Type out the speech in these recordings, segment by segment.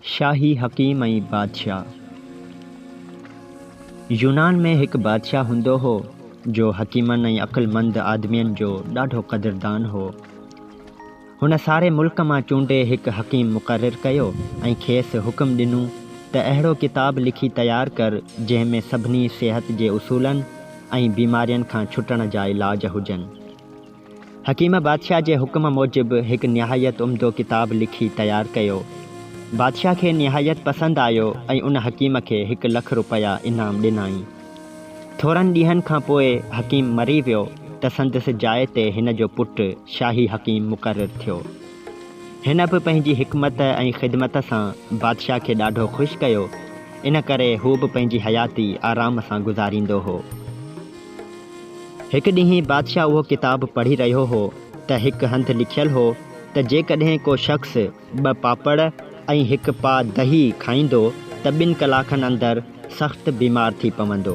शाही हकीम ऐं बादशाह। यूनान में एक बादशाह हूंदो हो जो हकीमनि ऐं अक़लमंद आदमियुनि जो ॾाढो क़दुरदान हो। हुन सारे मुल्क मां चूंडे हिकु हकीम मुक़ररु कयो ऐं खेसि हुकुम ॾिनो त अहिड़ो किताब लिखी तयारु कर जंहिं में सभिनी सिहत जे उसूलनि ऐं बीमारियुनि खां छुटण जा इलाज हुजनि। हकीम बादशाह जे हुकुम मूजिबि हिकु निहायत उम्दो किताब लिखी तयारु कयो। बादशाह खे निहायत पसंदि आयो ऐं उन हकीम खे 1 लख रुपया इनाम ॾिनाई। थोरनि ॾींहंनि खां पोइ हकीम मरी वियो त संदसि जाइ ते हिन जो पुटु शाही हकीम मुक़ररु थियो। हिन बि पंहिंजी हिकमत ऐं ख़िदमत सां बादशाह खे ॾाढो ख़ुशि कयो, इन करे हू बि पंहिंजी हयाती आराम सां गुज़ारींदो हो। हिकु ॾींहुं बादशाह उहो किताबु पढ़ी रहियो हो त हिकु हंधि लिखियलु हो त जेकॾहिं को शख़्स 2 पापड़ ऐं 1 पा दही खाईंदो त 2 कलाकनि अंदरि सख़्तु बीमार थी पवंदो।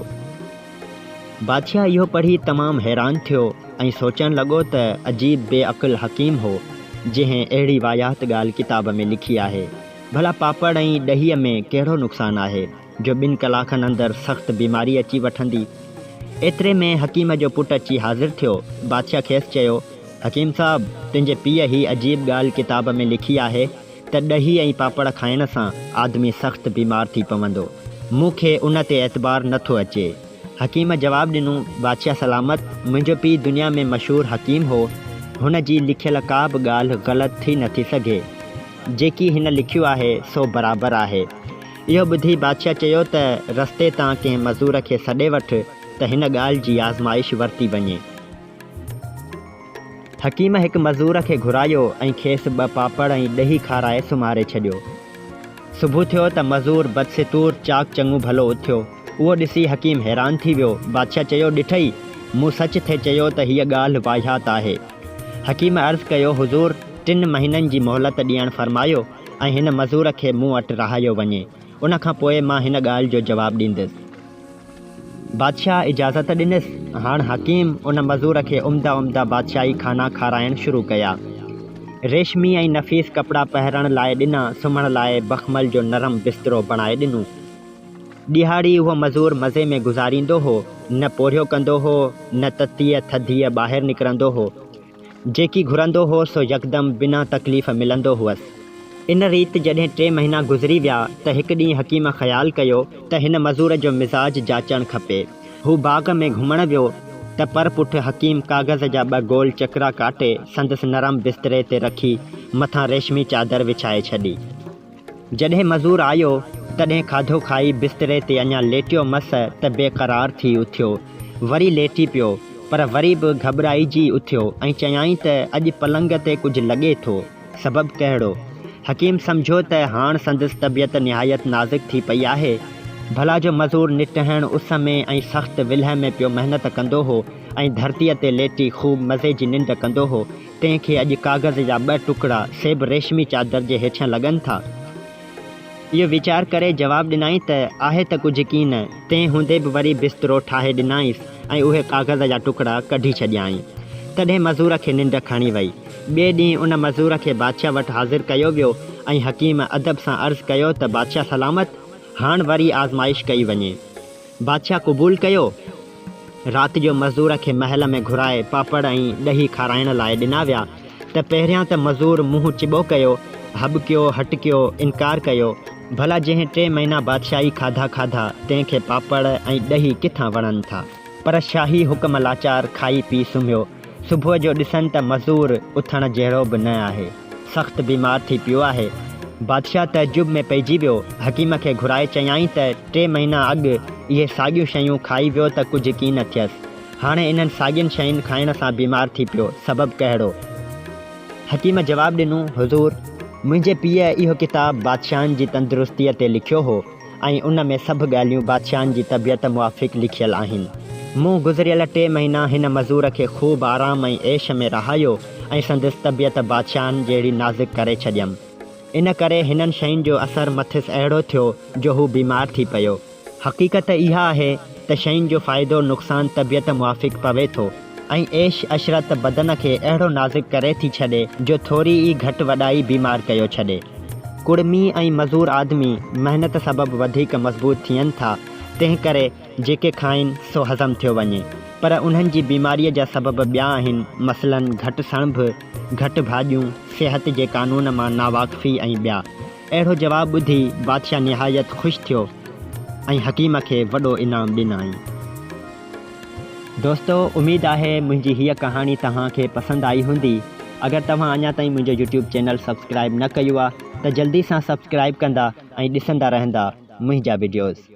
बादशाह इहो पढ़ी तमामु हैरान थियो ऐं सोचणु लॻो त अजीब बेअक़ुल हकीम हो जंहिं अहिड़ी वायात ॻाल्हि किताब में लिखी आहे। भला पापड़ ऐं ॾहीअ में कहिड़ो नुक़सानु आहे जो 2 कलाकनि अंदरि सख़्तु बीमारी अची वठंदी। एतिरे में हकीम जो पुटु अची हाज़िर थियो। बादशाह खेसि चयो, हकीम साहब, तुंहिंजे पीउ ही अजीब ॻाल्हि किताब में लिखी आहे त ॾही ऐं पापड़ खाइण सां आदमी सख़्तु बीमार थी पवंदो। मूंखे उन ते एतबार नथो अचे। हकीम जवाबु ॾिनो, बादशाह सलामत, मुंहिंजो पीउ दुनिया में मशहूरु हकीम हो। हुन जी लिखियल का बि ॻाल्हि ग़लति थी नथी सघे। जेकी हिन लिखियो आहे सो बराबरि आहे। इहो ॿुधी बादशाह चयो त रस्ते तां कंहिं मज़ूर खे सॾे वठि त हिन ॻाल्हि जी आज़माइश वरिती वञे। हकीम हिकु मज़ूर खे घुरायो ऐं खेसि 2 पापड़ ऐं ॾही खाराए सुम्हारे छॾियो। सुबुह थियो त मज़ूर बदसितूर चाक चङो भलो उथियो। उहो ॾिसी हकीम हैरान थी वियो। बादशाह चयो, ॾिठई, मूं सच थे चयो त हीअ ॻाल्हि वाहियात आहे। हकीम अर्ज़ु कयो, हुज़ूर, 3 महीननि जी मोहलत ॾियणु फरमायो ऐं हिन मज़ूर खे मूं वटि रहायो वञे। उन खां पोइ मां हिन ॻाल्हि जो जवाबु ॾींदुसि। बादशाह इजाज़त ॾिनसि। हाणे हकीम उन मज़ूर खे उम्दा बादशाही खाना खाराइणु शुरू कया। रेशमी ऐं नफ़ीस कपिड़ा पहिरण लाइ ॾिना, सुम्हण लाइ बख़मल जो नरम बिस्तरो बणाए ॾिनो। ॾिहाड़ी उहो मज़ूर मज़े में गुज़ारींदो हो, न पोरियो कंदो हो, न ततीअ थधीअ ॿाहिरि निकिरंदो हो। जेकी घुरंदो हो सो यकदमि बिना तकलीफ़ मिलंदो हुअसि। इन रीति जॾहिं 3 महीना गुज़री विया त हिकु ॾींहुं हकीम ख़्यालु कयो त हिन मज़ूर जो मिज़ाज जाचणु खपे। हू बाग़ में घुमणु वियो त पर पुठि हकीम काग़ज़ जा 2 गोल चकरा काटे संदसि नरम बिस्तरे ते रखी मथां रेशमी चादर विछाए छॾी। जॾहिं मज़ूर आयो तॾहिं खाधो खाई बिस्तरे ते अञा लेटियो मस त बेक़रार थी उथियो। वरी लेटी पियो, पर वरी बि घबराइजी उथियो ऐं चयाईं त अॼु पलंग ते कुझु लॻे थो, सबबु कहिड़ो? हकीम सम्झो त हाणे संदसि तबियत निहायत नाज़ुक थी पई आहे। भला जो मज़ूर निटहण उस में ऐं सख़्तु विल्ह में पियो महिनत कंदो हो ऐं धरतीअ ते लेटी ख़ूब मज़े जी निंड कंदो हो, तंहिंखे अॼु काग़ज़ जा 2 टुकड़ा सेब रेशमी चादर जे हेठियां लॻनि था। इहो वीचार करे जवाबु ॾिनाई त आहे त कुझु कीन। तंहिं हूंदे बि वरी बिस्तरो ठाहे ॾिनाईंसि ऐं उहे काग़ज़ जा टुकड़ा कढी छॾियाईं। तॾहिं मज़ूर खे निंड खणी वई। ॿिए ॾींहुं उन मज़ूर खे बादशाह वटि हाज़िर कयो वियो ऐं हकीम अदब सां अर्ज़ु कयो त बादशाह सलामत, हाणे वरी आज़माइश कई वञे। बादशाह क़बूलु कयो। राति जो मज़ूर खे महल में घुराए पापड़ ऐं ॾही खाराइण लाइ ॾिना विया त पहिरियां त मज़ूर मुंहुं चिॿो कयो, हॿकियो, हटकियो, इनकार कयो। भला जंहिं 3 महीना बादशाही खाधा तंहिंखे पापड़ ऐं ॾही किथां वणनि था। पर शाही हुकम लाचार खाई पी सुम्हियो। सुबुह जो ॾिसनि त मज़ूर उथण जहिड़ो बि न आहे, सख़्तु बीमार थी पियो आहे। बादशाह तइजुब में पइजी वियो। हकीम खे घुराए चयाईं त 3 महीना अॻु इहे साॻियूं शयूं खाई वियो त कुझु कीन थियसि। हाणे इन्हनि साॻियुनि शयुनि खाइण सां बीमार थी पियो, सबबु कहिड़ो? हकीम जवाबु ॾिनो, हुज़ूर, मुंहिंजे पीउ इहो किताबु बादशाहनि जी तंदुरुस्तीअ ते लिखियो हो ऐं उन में सभु ॻाल्हियूं बादशाहनि जी तबियत मुआफ़िक़ लिखियलु आहिनि। मूं गुज़िरियल 3 महीना हिन मज़ूर खे ख़ूब आराम ऐं ऐश में रहायो ऐं संदसि तबियत बादशाहनि जहिड़ी नाज़ुक करे छॾियमि। इन करे हिननि शयुनि जो असरु मथिसि अहिड़ो थियो जो हू बीमार थी पियो। हक़ीक़त इहा आहे त शयुनि जो फ़ाइदो नुक़सानु तबियत मुआफ़िक़ पवे थो ऐं ऐश अशरत बदन खे अहिड़ो नाज़ुक करे थी छॾे जो थोरी ई घटि वॾाई बीमार कयो छॾे। कुड़मी ऐं मज़ूर आदमी महिनत सबबु वधीक मज़बूत थियनि था, तंहिं करे जेके खाइनि सो हज़म थियो वञे। पर उन्हनि जी बीमारीअ जा सबब ॿिया आहिनि, मसलन घटि सणभ, घटि भाॼियूं, सिहत जे कानून मां नावाक़फ़ी ऐं ॿिया। अहिड़ो जवाबु ॿुधी बादशाह निहायत ख़ुशि थियो ऐं हकीम खे वॾो इनाम ॾिनई। दोस्तो, उमेद आहे मुंहिंजी हीअ कहाणी तव्हांखे पसंदि आई हूंदी। अगरि तव्हां अञा ताईं मुंहिंजो यूट्यूब चैनल सब्सक्राइब न कयो आहे त जल्दी सां सब्सक्राइब कंदा ऐं ॾिसंदा रहंदा मुंहिंजा वीडियोज़।